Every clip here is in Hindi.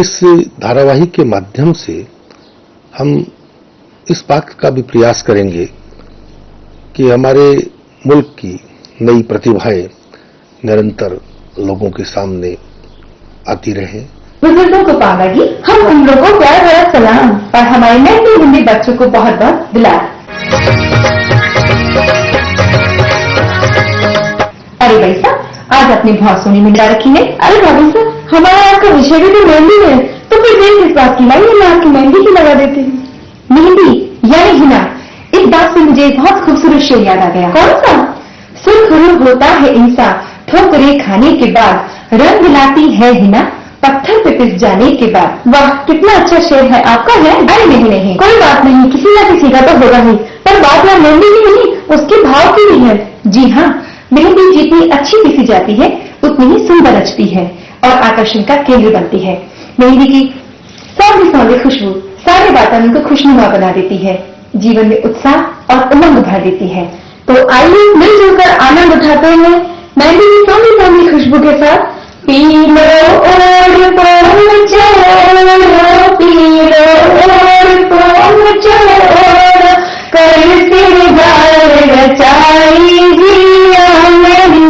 इस धारावाहिक के माध्यम से हम इस बात का भी प्रयास करेंगे कि हमारे मुल्क की नई प्रतिभाएं निरंतर लोगों के सामने आती रहें। बुजुर्गों को पावागी, हम उन लोगों को प्यार भरा सलाम और हमारे नए हिंदी बच्चों को बहुत बहुत दुलार। अरे भाई साहब, आज अपनी बहुत सोनी मिला रखी है। अरे भाभी साहब, हमारा आज का विषय भी तो मेहंदी है, तो फिर देर किस बात की लाई, मैं आपकी मेहंदी ही लगा देती हूँ। मेहंदी यानी हिना, इस बात से मुझे बहुत खूबसूरत शेर याद आ गया। कौन सा? सुरखरू होता है इंसान ठोकरे खाने के बाद, रंग लाती है हिना पत्थर पे पिस जाने के बाद। वाह, कितना अच्छा शेर है। आपका है? अरे नहीं, कोई बात नहीं, किसी न किसी का तो होगा ही। पर बात यहाँ मेहंदी की नहीं, उसके भाव की भी है। जी हाँ, मेहंदी जितनी अच्छी पिसी जाती है उतनी ही सुंदर रचती है और आकर्षण का केंद्र बनती है। मेहंदी की सौंधी खुशबू सारे वातावरण को खुशनुमा बना देती है, जीवन में उत्साह और उमंग भर देती है। तो आइए मिलजुल कर आनंद उठाते हैं मेहंदी की सौंधी खुशबू के साथ। पीलो और पोम चलो, पीलो और पोम चलो, कर सिंगार रचाई जिया मेरी।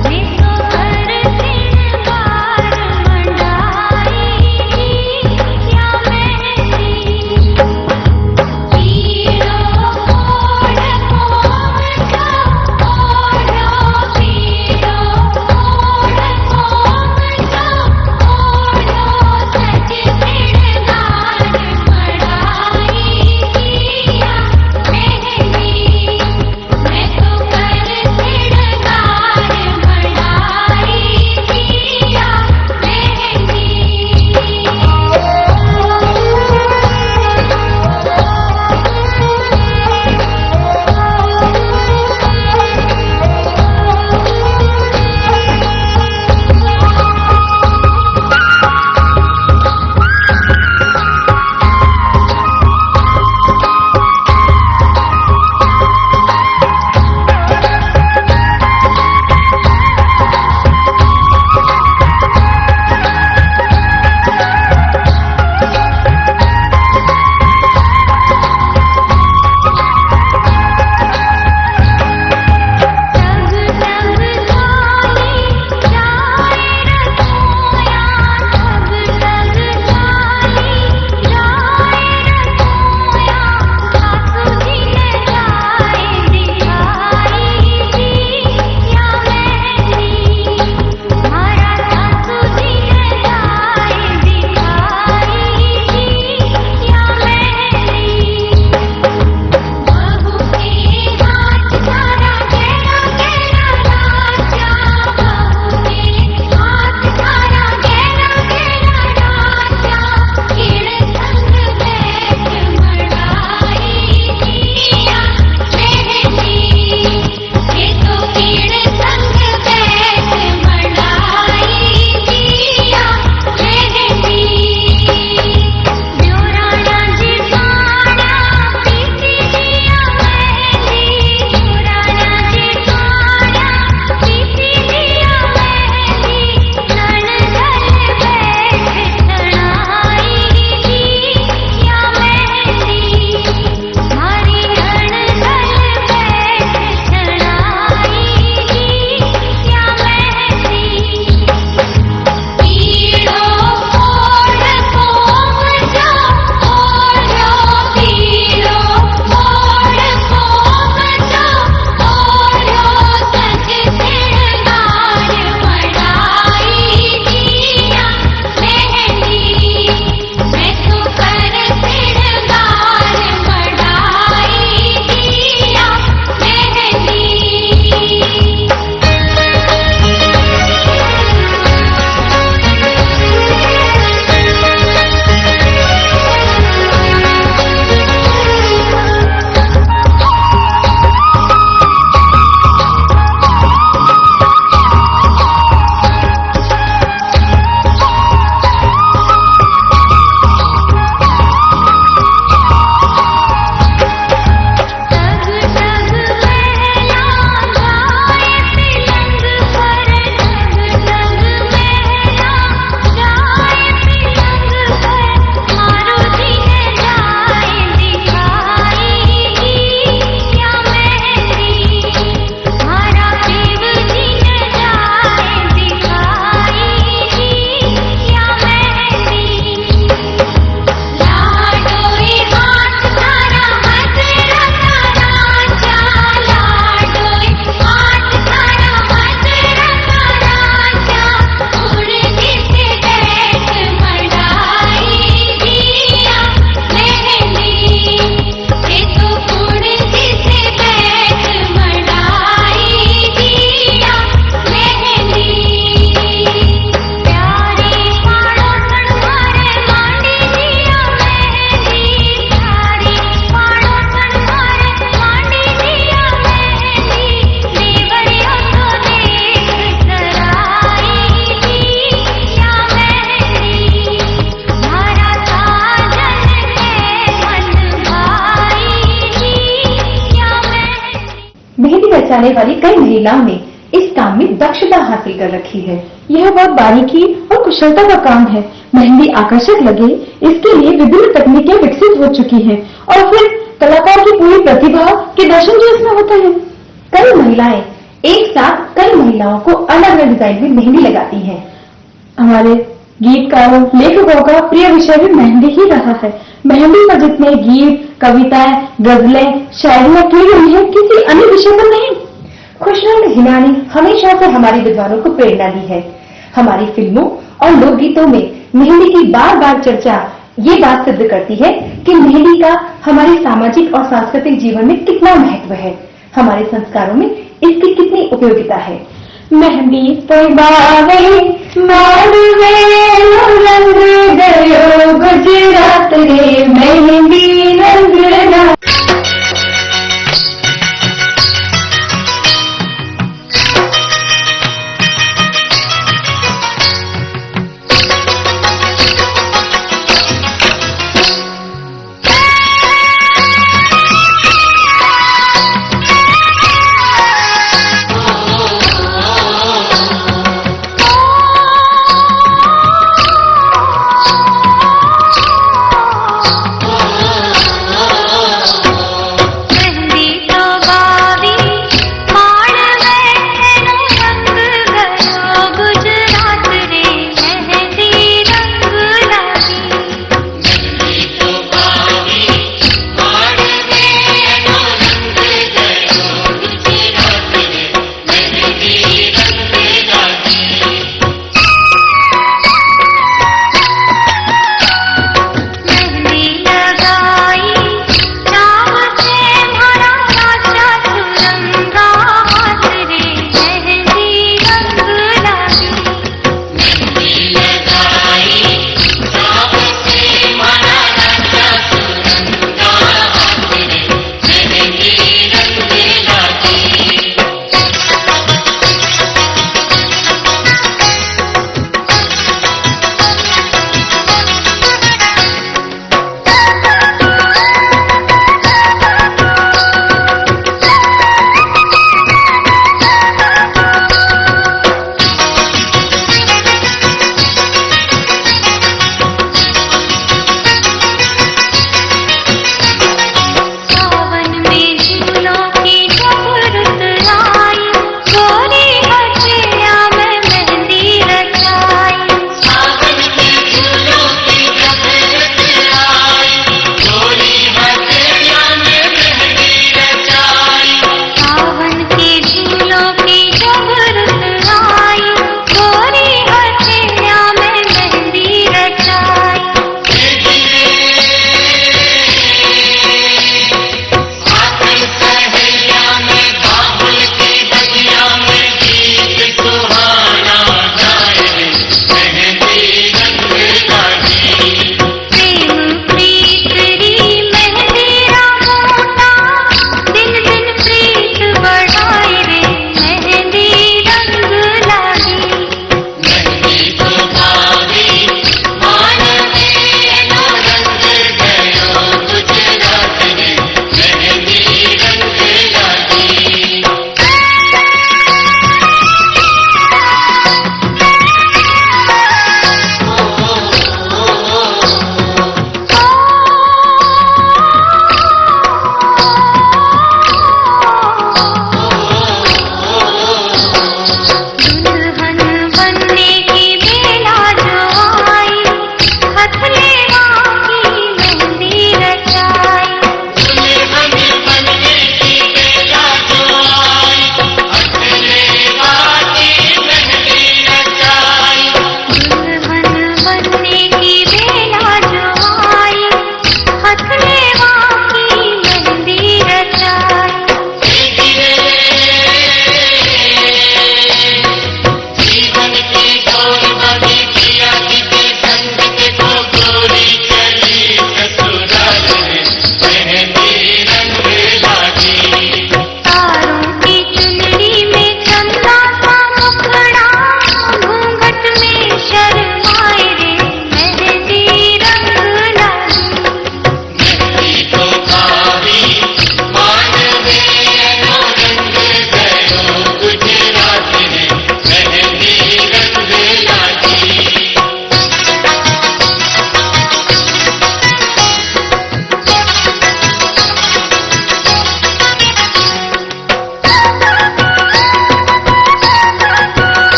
मेहंदी रचाने वाली कई महिलाओं ने इस काम में दक्षता हासिल कर रखी है। यह बहुत बारीकी और कुशलता का काम है। मेहंदी आकर्षक लगे इसके लिए विभिन्न तकनीकें विकसित हो चुकी हैं और फिर कलाकार की पूरी प्रतिभा के दर्शन जो इसमें होते हैं। कई महिलाएं एक साथ कई महिलाओं को अलग अलग डिजाइन में मेहंदी लगाती हैं। हमारे गीतकारों लेखकों का प्रिय विषय भी मेहंदी ही रहा है। मेहंदी पर जितने गीत, कविताएं, गजलें, शायरियां की गई हैं किसी अन्य विषय पर नहीं। खुशरंग हिना ने हमेशा से हमारे विद्वानों को प्रेरणा दी है। हमारी फिल्मों और लोकगीतों में मेहंदी की बार बार चर्चा ये बात सिद्ध करती है कि मेहंदी का हमारे सामाजिक और सांस्कृतिक जीवन में कितना महत्व है, हमारे संस्कारों में इसकी कितनी उपयोगिता है। मेहंदी पवावे मारवे रंग गयो गुजरात रे मेहंदी रंग ना।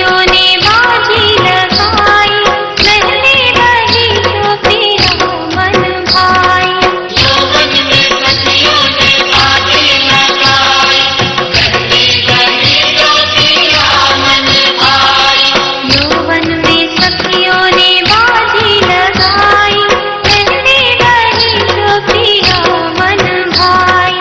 सखियों ने बाजी लगाई, मेहंदी रही तो पिया मन भाई। यौवन में सखियों ने बाजी लगाई, मेहंदी रही तो पिया मन भाई। यौवन में सखियों ने बाजी लगाई, मेहंदी रही तो पिया मन भाई।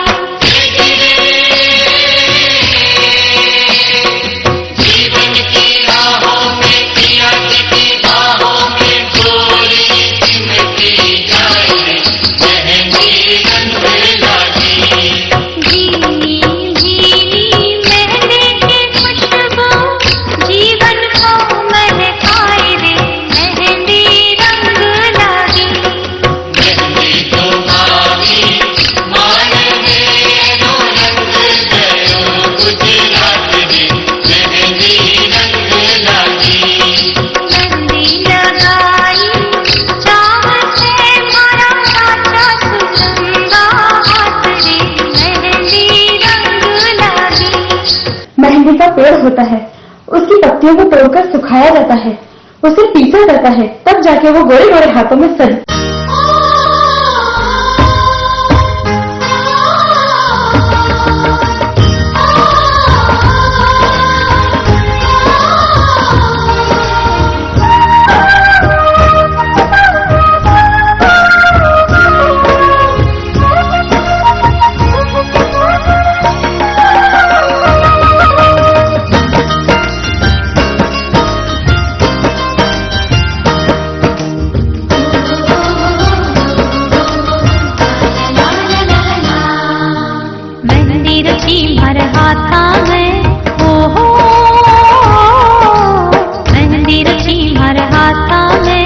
जीवन की राहों में पिया की बाहों में गोरी सिमटी जाए, मेहंदी रंग लागी। भीनी भीनी मेहंदी की खुशबू जीवन को महकाए रे, मेहंदी रंग लागी। मेहंदी तो बागी मान मेरो रंग गयो गुजरात में, मेहंदी रंग लागी। मेहंदी लगाई चाव से मारा चाचा सुगंधा हाथ रे, मेहंदी रंग लागी। मेहंदी का पेड़ होता है, उसकी पत्तियों को तोड़कर सुखाया जाता है, उसे पीसा जाता है, तब जाके वो गोरे गोरे हाथों में सज मेहंदी रची हर हाथा में, ओ हो मेहंदी रची हर हाथा में,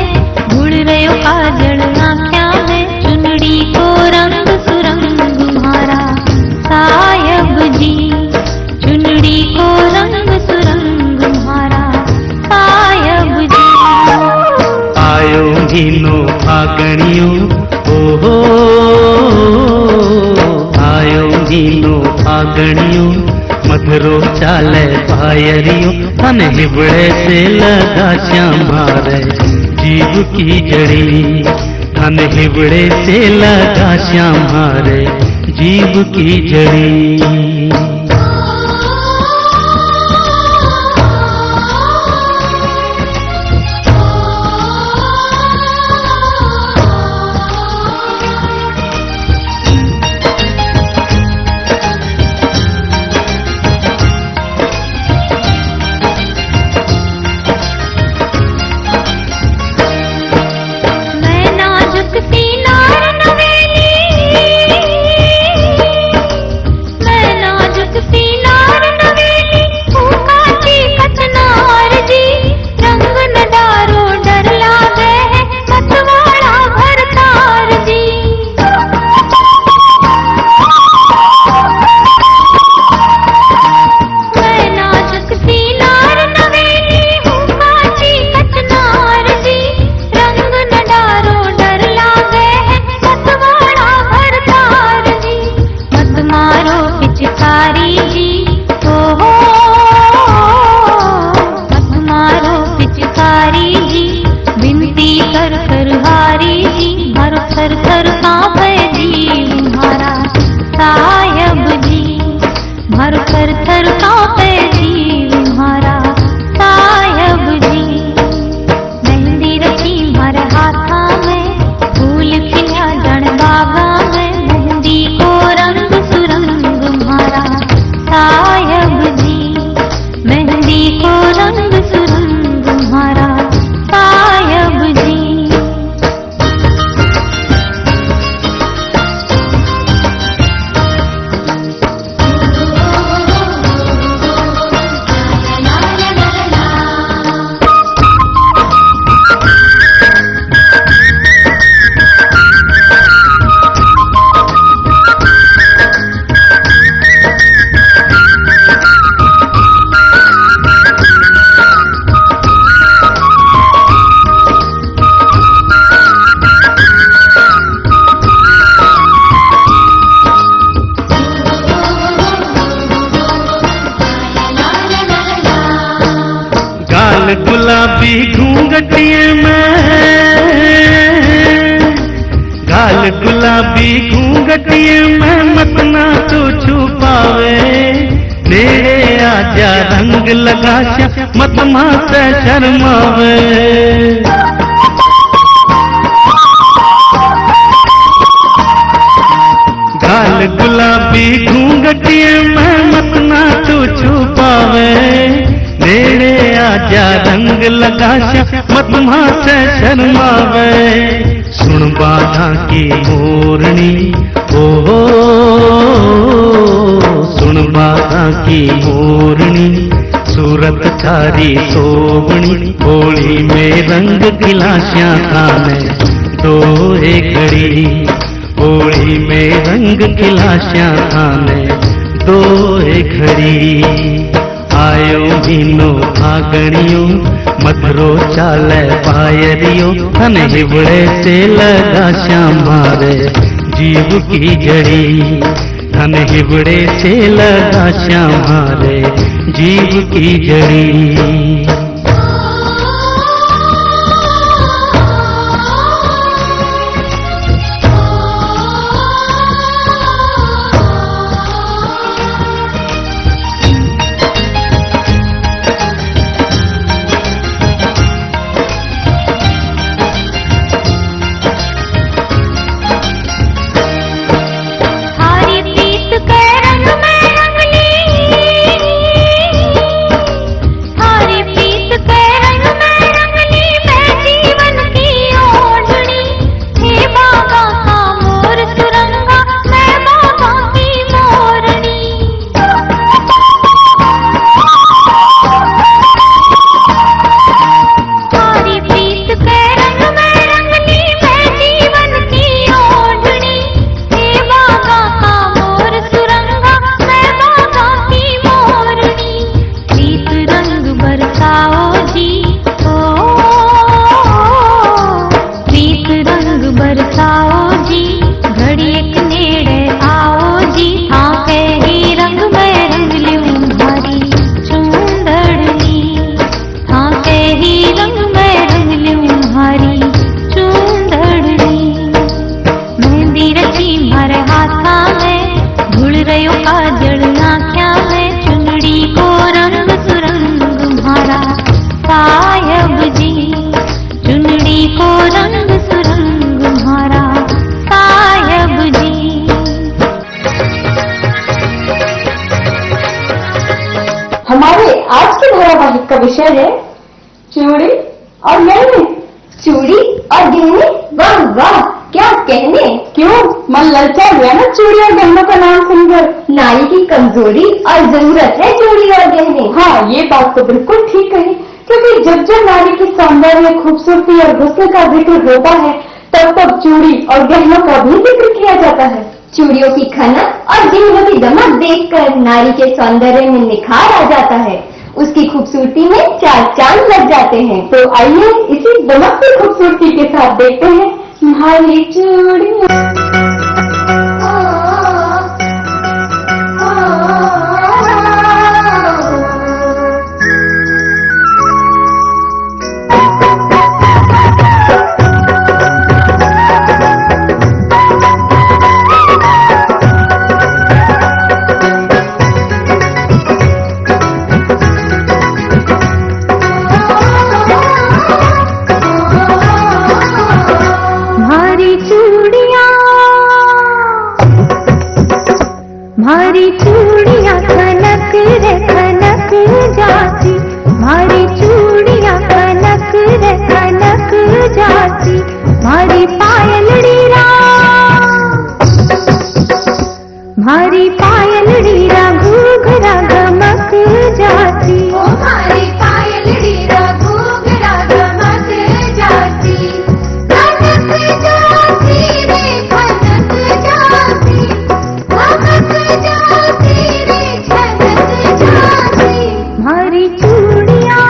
गुड़ रयो काजल आँख्या में, चुनड़ी को रंग सुरंग तुम्हारा सायब जी, चुनड़ी को रंग सुरंग तुम्हारा सायब जी। आयो हीनो फागणियो, ओहो आयो हीनो फागणियो, मधुरो चाले पायरियो, तन हिबड़े से लगा श्यामारे जीव की जड़ी, तन हिबड़े से लगा श्यामारे जीव की जड़ी। मैं नाजुक सी नार नवेली, मैं नाजुक सी नार नवेली, फूका की कचनार जी, रंग न डारो डर लागे है, मतवाड़ा भरतार जी। मैं नाजुक सी नार नवेली, फूका की कचनार जी, रंग न डारो डर लागे है, मतवाड़ा भरतार जी। मत मारो पिचकारी जी, ओ हो मत मारो पिचकारी जी, विनती कर कर हारी जी, भर कर कर कांपे जी तुम्हारा सायब जी, भर कर कर कांपे जी तुम्हारा सायब जी। मेहंदी रची हर हाथा में, फूल खिला जड़ बागा में, मेहंदी को रंग सुरंग तुम्हारा सायब जी, मेहंदी को रंग सुरंग तुम्हारा सायब जी। गाल गुलाबी घूंघटिए में, गाल गुलाबी घूंघटिए में मत ना तू छुपावे, नेड़े आजा रंग लगा मत माते शर्मावे। गाल गुलाबी घूंघटिए में मत ना तू छुपावे, नेड़े आजा रंग लगा मत माते शर्मावे। सुन बाधा की मोरनी ओ सुन बाधा की मोरनी, सूरत थारी सोबनी, होली में रंग खिलाशियां खाने दो एक घड़ी, होली में रंग खिलाशियां खाने दो एक घड़ी। आयो मीनो फागणियो मधुरो चाले पायरियो, धन हिबड़े से लगा श्यामारे जीव की जड़ी, धन हिबड़े से लगा श्यामारे जीव की जड़ी। हमारे आज के धारावाहिक का विषय है चूड़ी और गहने। चूड़ी और गहने, वाह वाह क्या कहने। क्यों मन ललचा गया ना चूड़ी और गहनों का नाम सुनकर। नारी की कमजोरी और जरूरत है चूड़ी और गहने। हाँ ये बात तो बिल्कुल ठीक कही, क्योंकि जब जब नारी की सौंदर्य, खूबसूरती और हुस्न का जिक्र होता है तब तब चूड़ी और गहनों का भी जिक्र किया जाता है। चूड़ियों की खनक और गहनों की दमक देखकर नारी के सौंदर्य में निखार आ जाता है, उसकी खूबसूरती में चार चांद लग जाते हैं। तो आइए इसी दमकती खूबसूरती के साथ देखते हैं तुम्हारी चूड़ियां। भारी चूड़ियां खनक रे खनक जाती, भारी चूड़ियां खनक रे खनक जाती, भारी पायलड़ीरा, भारी पायलड़ीरा घूघरा गमक जाती, ओ भारी पायलड़ीरा घूघरा गमक जाती, खनक जाती रे खनक जाती, खनक जाती रे खनक जाती। भारी चूड़ियां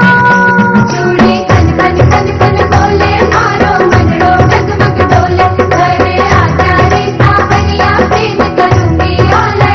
चूड़ी खन खन खन खन बोले, मारो मनड़ो डगमग डोले, घरे आजा रे सावरिया प्रेम करूंगी ओले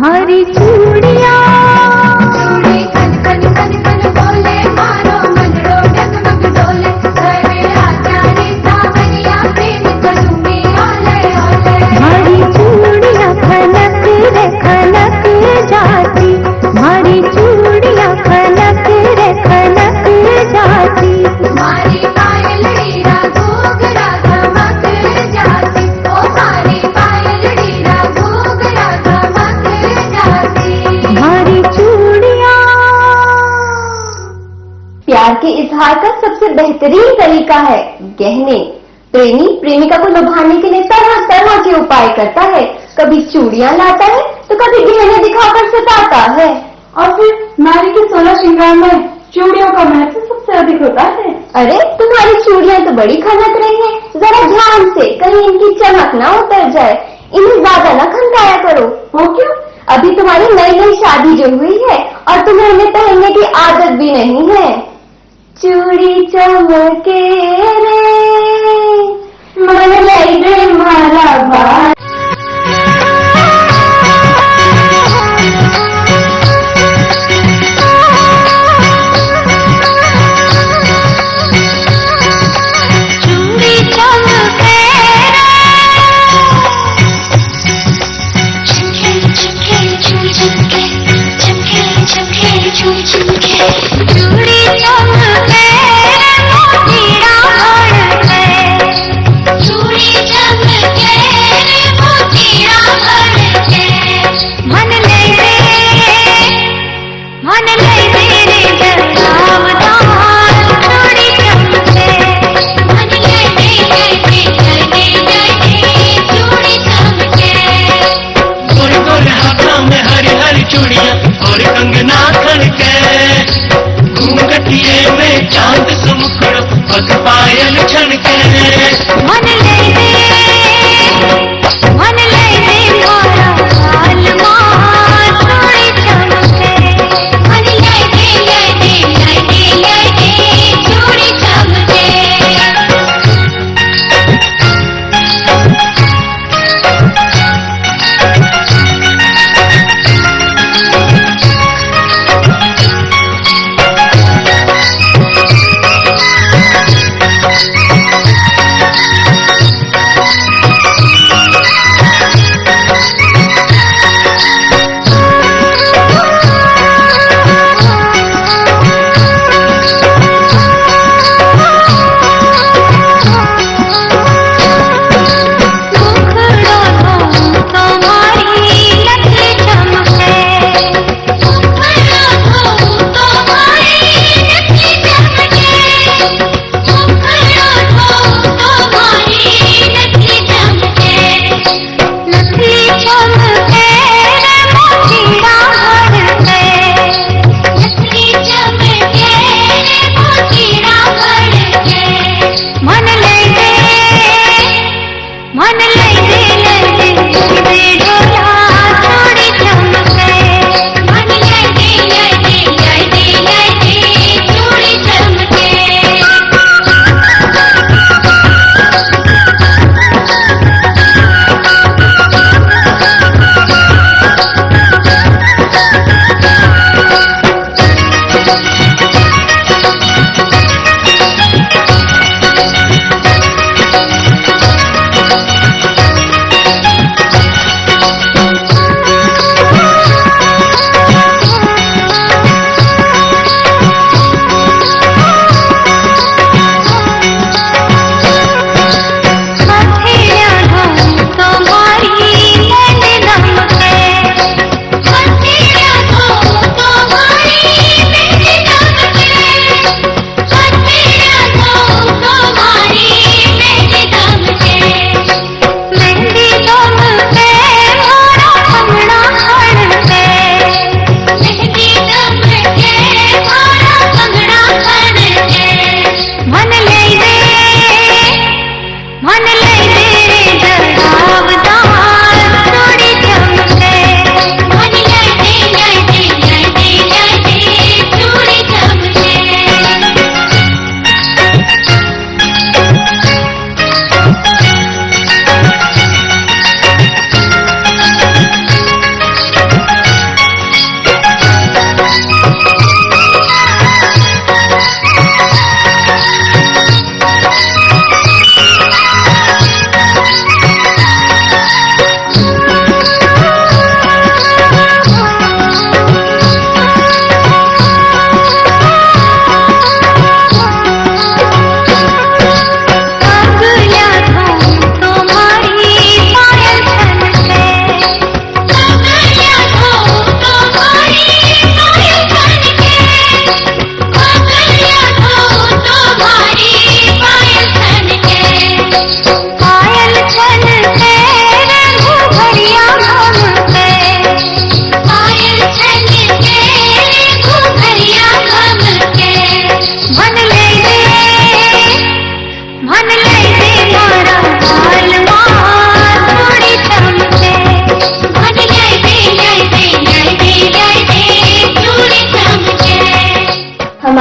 मारी चूड़िया चूड़ी खन खन खन खन बोले मारो मनड़ो डगमग डोले करे आजा रे सावरिया प्रेम करूंगी ओले ओले मारी चूड़िया खनक रे खनक जाती मारी चूड़िया खनक रे खनक जाती मारी पायल हीरा घूघरा धमक जाती ओ मारी पायल हीरा घूघरा धमक जाती मारी चूड़िया। प्यार के इजहार का सबसे बेहतरीन तरीका है गहने। प्रेमी प्रेमिका को लुभाने के लिए तरह तरह के उपाय करता है। कभी चूड़ियां लाता है तो कभी गहने दिखाकर सताता है। और फिर नारी के 16 श्रृंगार में चूड़ियों का महत्व सबसे अधिक होता है। अरे तुम्हारी चूड़ियां तो बड़ी खनक रही हैं, जरा ध्यान से कहीं इनकी चमक ना उतर जाए। इन्हें ज्यादा न खनकाया करो। वो क्यों? अभी तुम्हारी नई नई शादी जो हुई है और तुम्हें इन्हें पहनने की आदत भी नहीं है। चूड़ी चमके रे मन लई रे मारा बार। चूड़ी चमके चमके चमके चूड़ी चमके चमके चमके चूड़ी चमके चूड़ी चमके मोतीड़ा भड़के चूड़ी चमके मोतीड़ा भड़के मन ले रे रे जगदावदार चूड़ी चमके मन ले रे चूड़ी चमके गोरे गोरे हाथों में हरी हरी चूड़ियां और कंगना खड़के घूंघटिये में चांद सुमुखड़ो पग पायल छड़के मन ले रे मारा लाल माँ चूड़ी चमके मन ले रे चूड़ी चमके।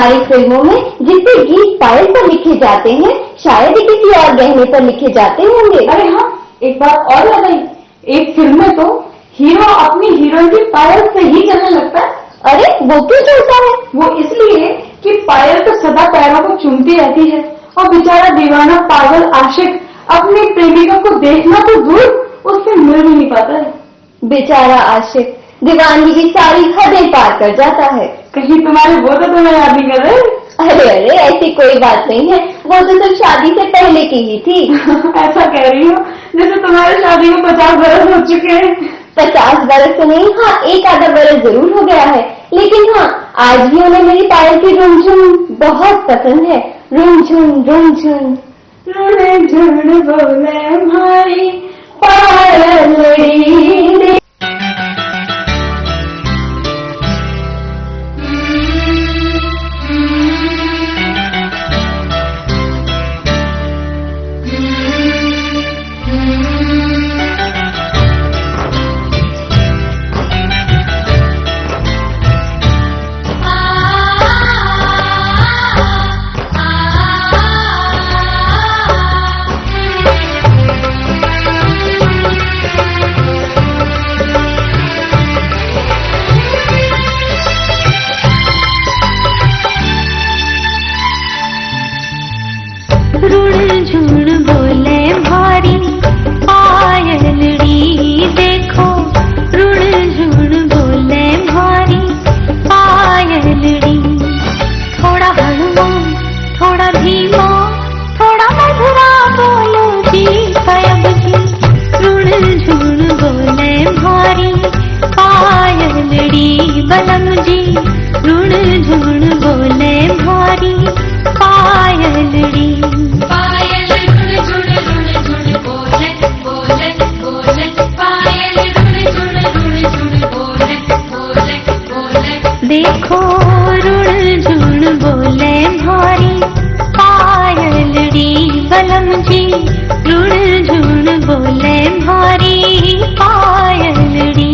हमारी फिल्मों में जितने गीत पायल पर लिखे जाते हैं शायद ही किसी और गहने पर लिखे जाते होंगे। अरे हाँ, एक बात और याद आई, एक फिल्म में तो हीरो अपनी हीरोइन की पायल से ही चलने लगता है। अरे वो क्यों चलता है? वो इसलिए कि पायल तो सदा पैरों को चूमती रहती है और बेचारा दीवाना पागल आशिक अपनी प्रेमिका को देखना तो दूर उससे मिल भी नहीं पाता है। बेचारा आशिक दीवानगी की सारी हदें पार कर जाता है। कहीं तुम्हारे वो तो तुम्हें याद नहीं कर रहे? अरे अरे ऐसी कोई बात नहीं है, वो तो सब शादी से पहले की ही थी। ऐसा कह रही हो जैसे तुम्हारी शादी को 50 बरस हो चुके हैं। 50 बरस तो नहीं, हाँ एक आधा बरस जरूर हो गया है, लेकिन हाँ आज भी उन्हें मेरी पायल की रुमझुम बहुत पसंद है। रुमझुम रुमझुम रुमझुम बोले हमारी पायलड़ी। बलम जी रुण झुण बोले भारी पायलड़ी। पायल रुण झुण बोले बोले बोले पायल रुण झुण बोले बोले बोले। देखो रुण झुण बोले भारी पायलड़ी बलम जी रुण झुण बोले भारी पायलड़ी।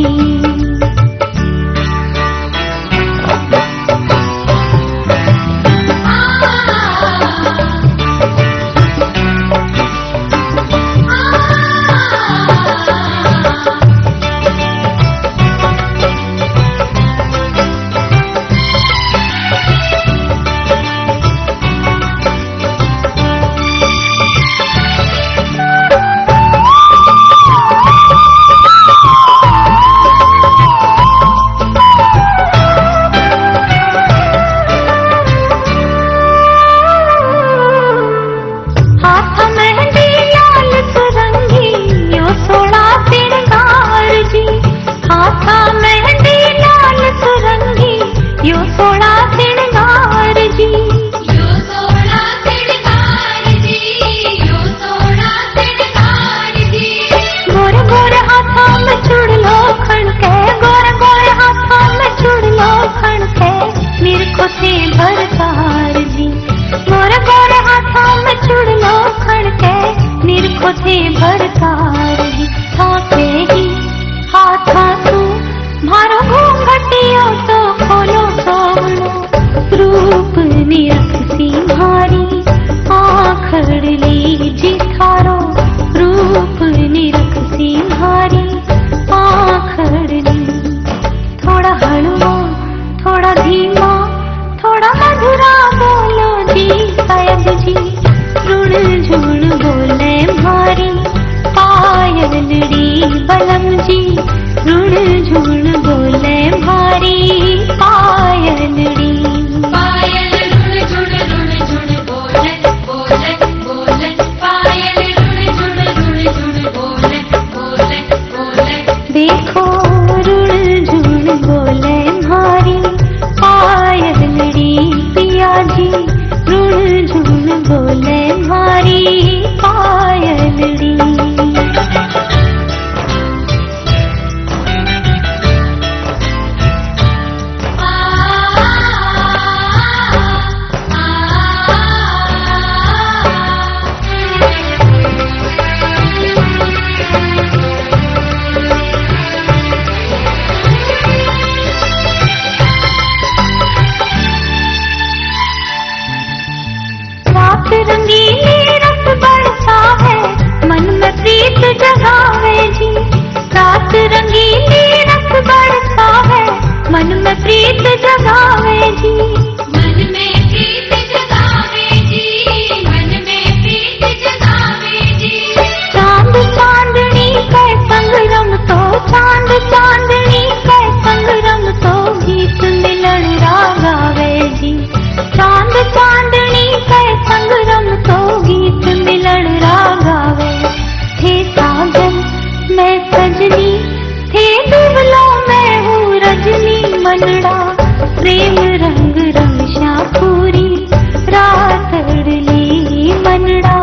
मनडा प्रेम रंग रंगशा पूरी रातडली मनडा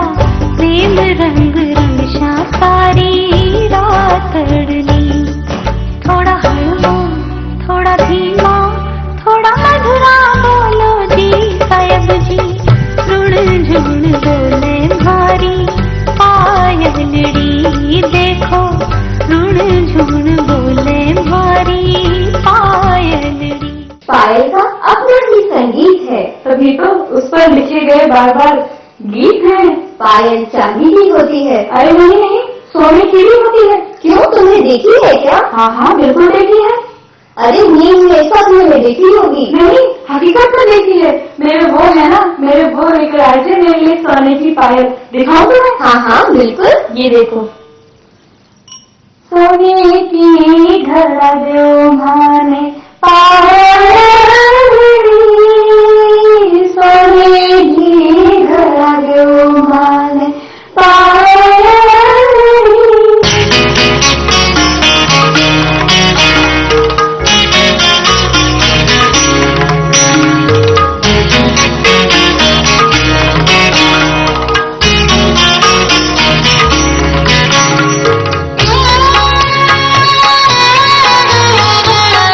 प्रेम रंग रंगशा सारी रातडली थोड़ा हळू थोड़ा धीमा थोड़ा मधुरा बोलो जी साहेब जी रुण झुण बोले भारी पायलड़ी देखो रुण झुण बोले भारी पायलड़ी। पायल का अपना ही संगीत है, तभी तो उस पर लिखे गए बार बार गीत हैं। पायल चांदी की होती है। अरे नहीं नहीं, सोने की भी होती है। क्यों, तुमने देखी है क्या? हाँ हाँ बिल्कुल देखी है। अरे नींद में सपने में देखी होगी। नहीं, हकीकत में देखी है। मेरे वो है ना, मेरे वो लेकर आए थे मेरे लिए सोने की पायल। दिखाऊं तुम्हें? हाँ हाँ बिल्कुल। ये देखो। सोने की घड़ा दो माने पायल, सोने की घड़ा दो माने पायल। ला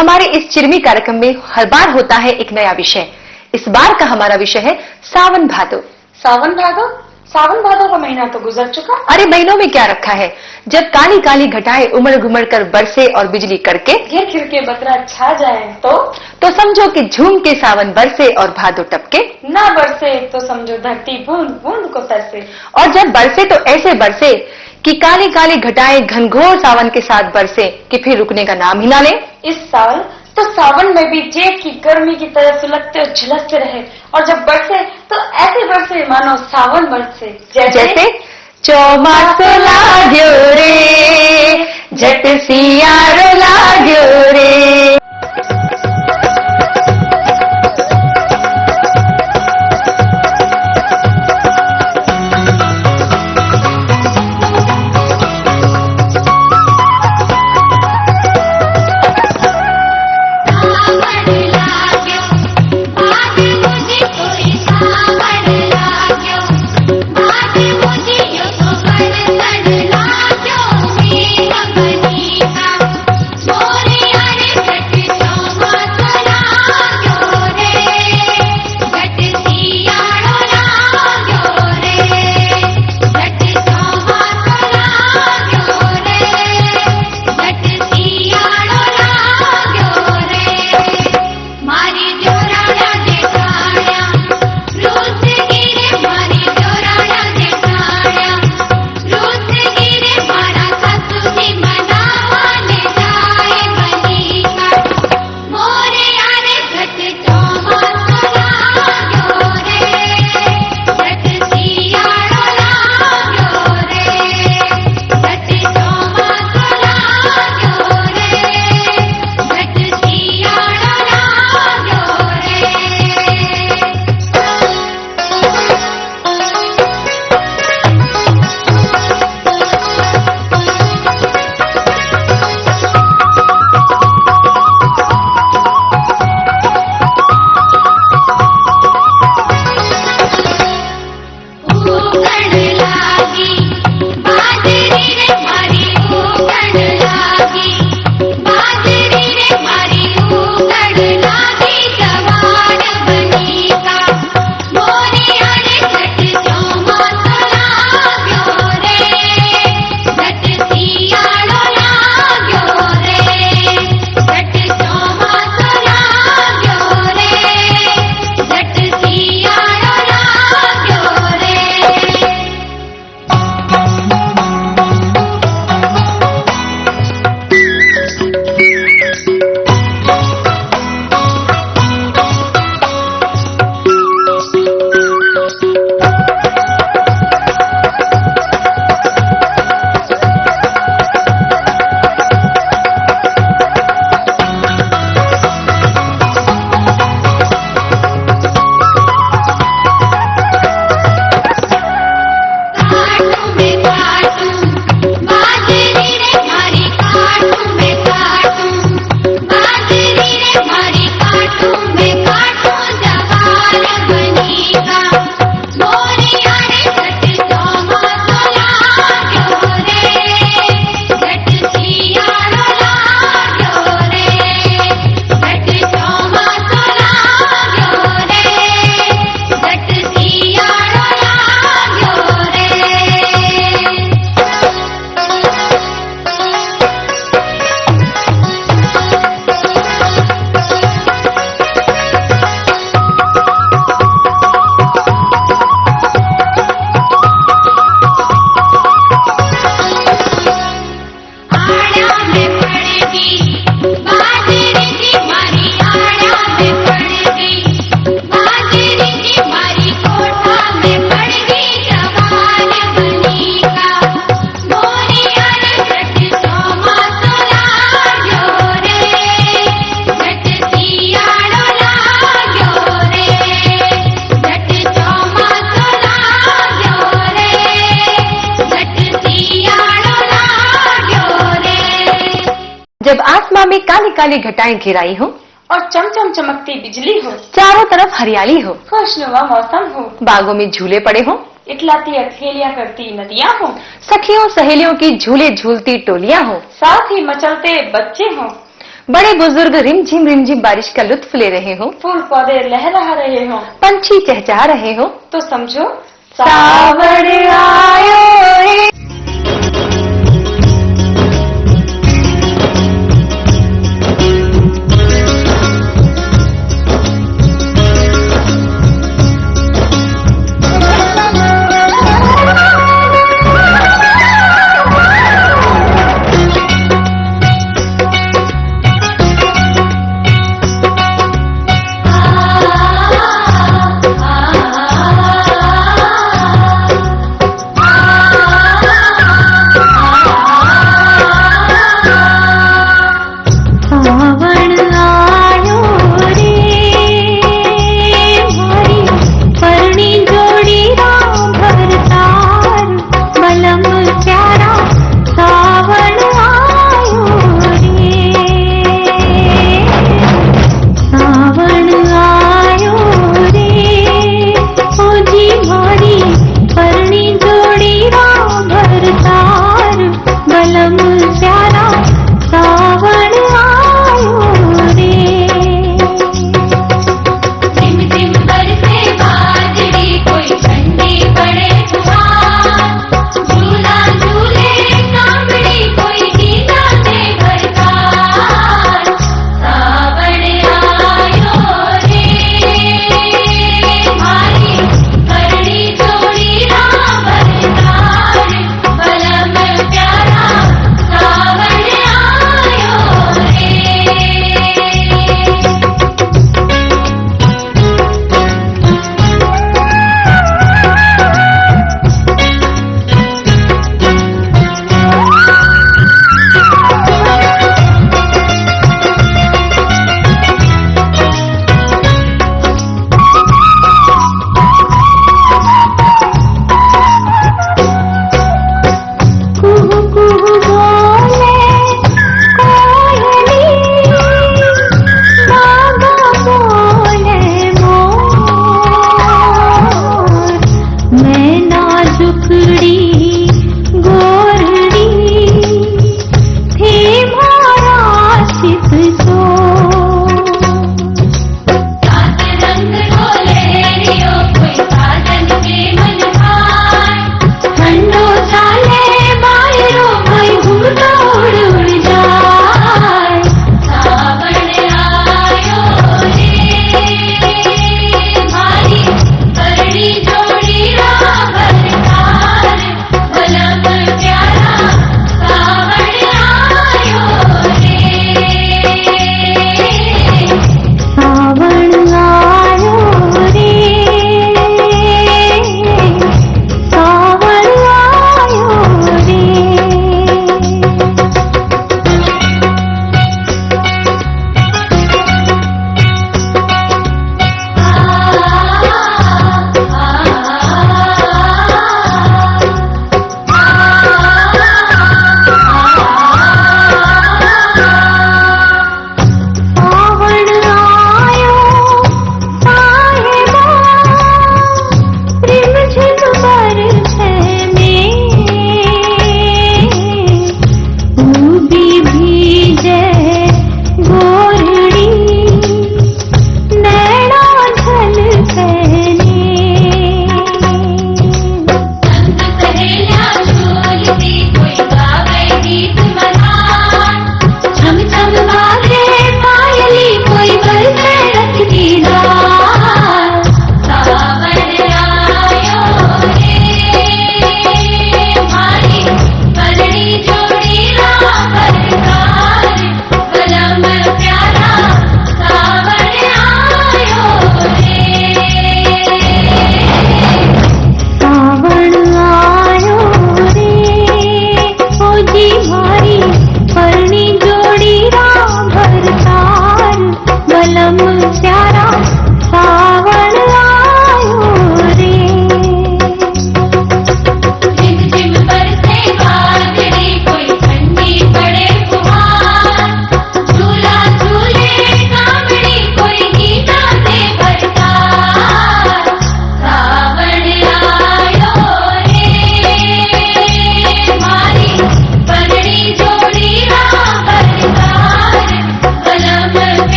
हमारे इस चिरमी कार्यक्रम में हर बार होता है एक नया विषय। इस बार का हमारा विषय है सावन भादो। सावन भादो? सावन भादो का महीना तो गुजर चुका। अरे महीनों में क्या रखा है, जब काली काली घटाएं उमड़ घुमड़ कर बरसे और बिजली कड़के, घिर घिर के बदरा छा जाए तो समझो कि झूम के सावन बरसे और भादो टपके। ना बरसे तो समझो धरती बूंद बूंद को तरसे। और जब बरसे तो ऐसे बरसे कि काली काली घटाएं घनघोर सावन के साथ बरसे कि फिर रुकने का नाम ही ना ले। इस साल तो सावन में भी जेठ की गर्मी की तरह सुलगते और झुलसते रहे, और जब बरसे तो ऐसे बरसे मानो सावन बरसे। जैसे चौमासो लाग्यो रे, झट सियारो लाग्यो रे। जब आसमां में काली काली घटाएं घिराई हो और चमचम चमकती बिजली हो, चारों तरफ हरियाली हो, खुशनुमा मौसम हो, बागों में झूले पड़े हो, इटलाती अखेलियां करती नदियां हो, सखियों सहेलियों की झूले झूलती टोलियां हो, साथ ही मचलते बच्चे हो, बड़े बुजुर्ग रिमझिम बारिश का लुत्फ ले रहे हो, फूल पौधे लहरा रहे हो, पंछी चहचहा रहे हो, तो समझो सावन आयो रे। आ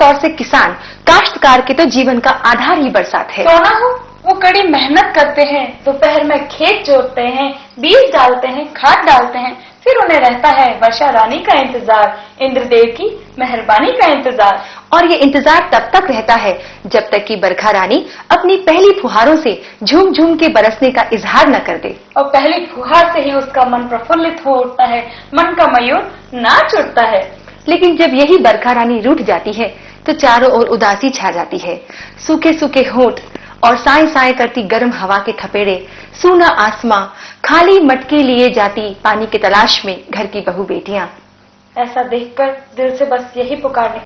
तौर से किसान, काश्तकार के तो जीवन का आधार ही बरसात है। क्यों ना हो, वो कड़ी मेहनत करते हैं, दोपहर में खेत जोतते हैं, बीज डालते हैं, खाद डालते हैं, फिर उन्हें रहता है वर्षा रानी का इंतजार, इंद्रदेव की मेहरबानी का इंतजार। और ये इंतजार तब तक रहता है जब तक कि बरखा रानी अपनी पहली फुहारों से झूम झूम के बरसने का इजहार न कर दे। और पहली फुहार से ही उसका मन प्रफुल्लित हो उठता है, मन का मयूर नाच उठता है। लेकिन जब यही बरखा रानी रूठ जाती है तो चारों ओर उदासी छा जाती है। सूखे सूखे होंठ और साए साए करती गर्म हवा के थपेड़े, सूना आसमां, खाली मटके लिए जाती पानी की तलाश में घर की बहू बेटियां। ऐसा देखकर दिल से बस यही पुकारने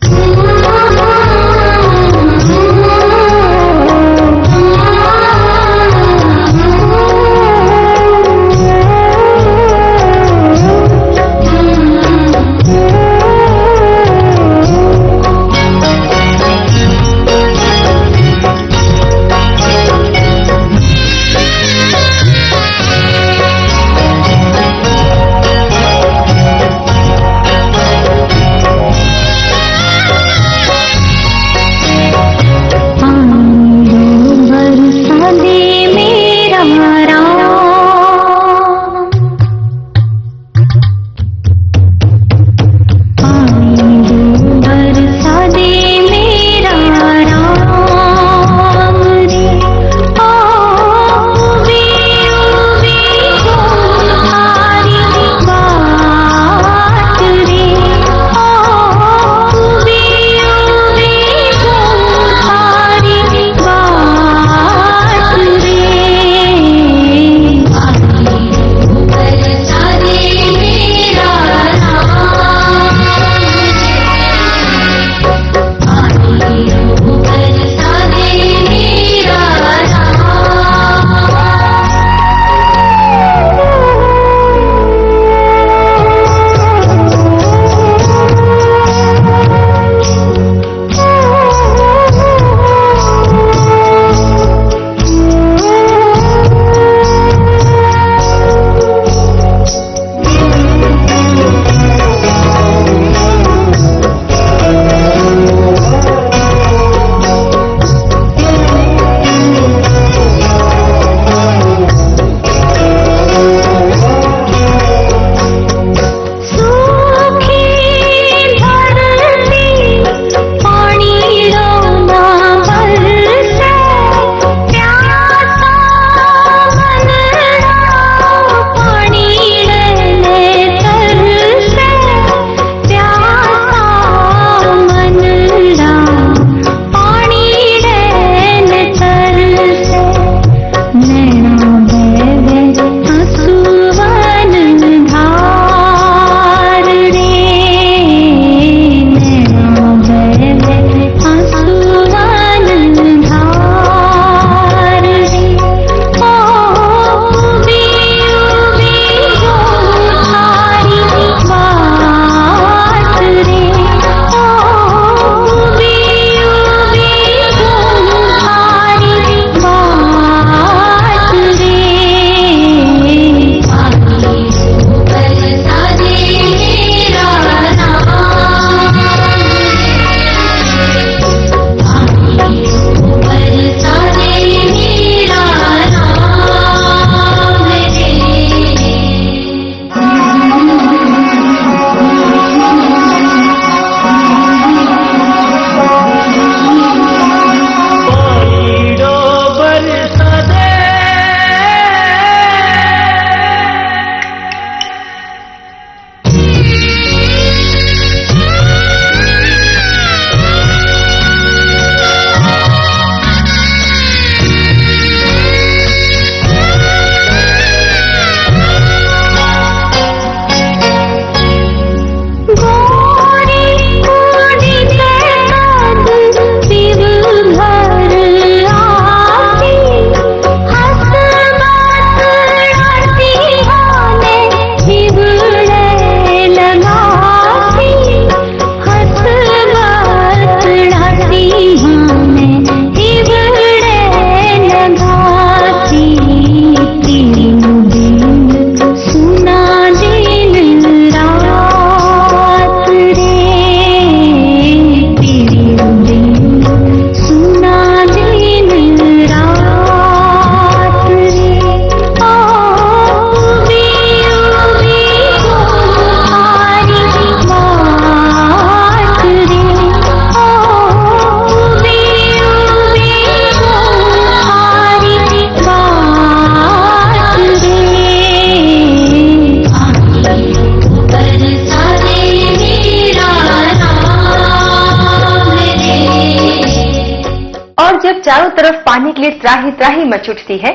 जब चारों तरफ पानी के लिए त्राही त्राही मच उठती है,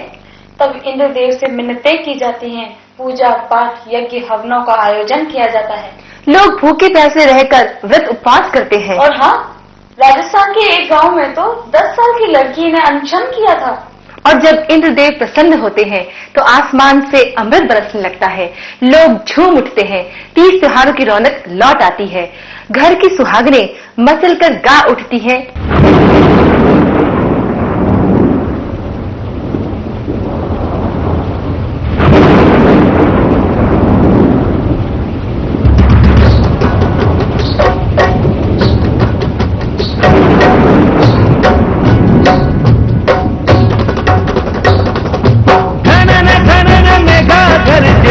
तब इंद्रदेव से मिन्नतें की जाती हैं, पूजा पाठ यज्ञ हवनों का आयोजन किया जाता है। लोग भूखे प्यासे रहकर व्रत उपवास करते हैं। और हाँ, राजस्थान के एक गांव में तो 10 साल की लड़की ने अनशन किया था। और जब इंद्रदेव प्रसन्न होते हैं तो आसमान से अमृत बरसने लगता है, लोग झूम उठते हैं, तीज त्योहारों की रौनक लौट आती है, घर की सुहागनें मचल कर गा उठती हैं।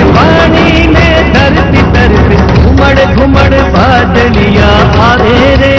पानी में धरती तरती घुमड़ घुमड़ बादलिया आवे रे।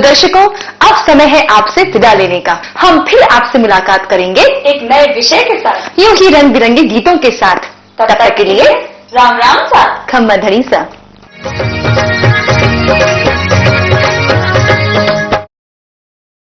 दर्शकों, अब समय है आपसे विदा लेने का। हम फिर आपसे मुलाकात करेंगे एक नए विषय के साथ, यूं ही रंग बिरंगे गीतों के साथ। तब तक के लिए राम राम सा। खम्मा धड़ी सा।